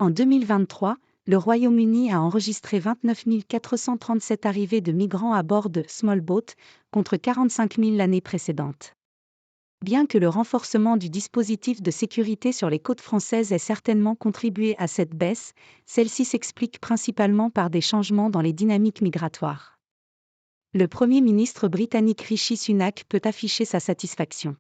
En 2023, le Royaume-Uni a enregistré 29 437 arrivées de migrants à bord de small boat, contre 45 000 l'année précédente. Bien que le renforcement du dispositif de sécurité sur les côtes françaises ait certainement contribué à cette baisse, celle-ci s'explique principalement par des changements dans les dynamiques migratoires. Le Premier ministre britannique Rishi Sunak peut afficher sa satisfaction.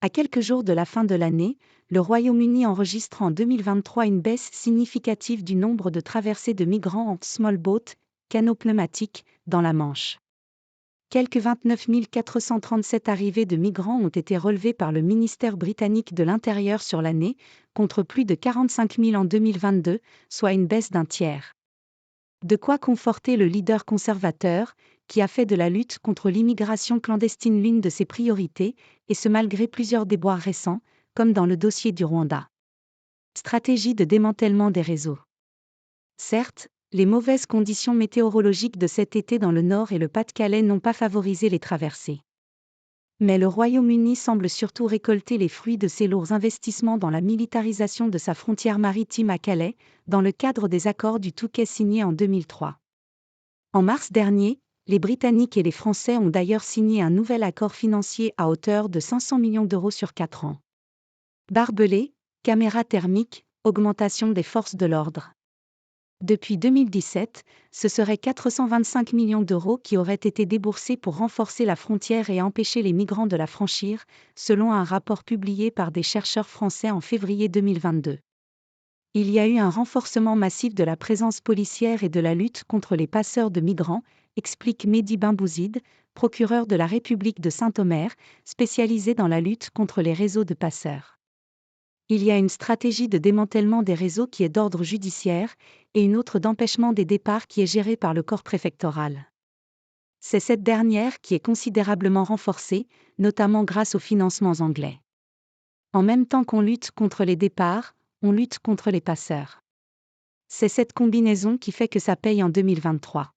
À quelques jours de la fin de l'année, le Royaume-Uni enregistre en 2023 une baisse significative du nombre de traversées de migrants en small boat, canot pneumatique, dans la Manche. Quelques 29 437 arrivées de migrants ont été relevées par le ministère britannique de l'Intérieur sur l'année, contre plus de 45 000 en 2022, soit une baisse d'un tiers. De quoi conforter le leader conservateur, qui a fait de la lutte contre l'immigration clandestine l'une de ses priorités, et ce malgré plusieurs déboires récents, comme dans le dossier du Rwanda. Stratégie de démantèlement des réseaux. Certes, les mauvaises conditions météorologiques de cet été dans le Nord et le Pas-de-Calais n'ont pas favorisé les traversées. Mais le Royaume-Uni semble surtout récolter les fruits de ses lourds investissements dans la militarisation de sa frontière maritime à Calais, dans le cadre des accords du Touquet signés en 2003. En mars dernier, les Britanniques et les Français ont d'ailleurs signé un nouvel accord financier à hauteur de 500 millions d'euros sur 4 ans. Barbelés, caméras thermiques, augmentation des forces de l'ordre. Depuis 2017, ce seraient 425 millions d'euros qui auraient été déboursés pour renforcer la frontière et empêcher les migrants de la franchir, selon un rapport publié par des chercheurs français en février 2022. Il y a eu un renforcement massif de la présence policière et de la lutte contre les passeurs de migrants, explique Mehdi Benbouzid, procureur de la République de Saint-Omer, spécialisé dans la lutte contre les réseaux de passeurs. Il y a une stratégie de démantèlement des réseaux qui est d'ordre judiciaire, et une autre d'empêchement des départs qui est gérée par le corps préfectoral. C'est cette dernière qui est considérablement renforcée, notamment grâce aux financements anglais. En même temps qu'on lutte contre les départs, on lutte contre les passeurs. C'est cette combinaison qui fait que ça paye en 2023.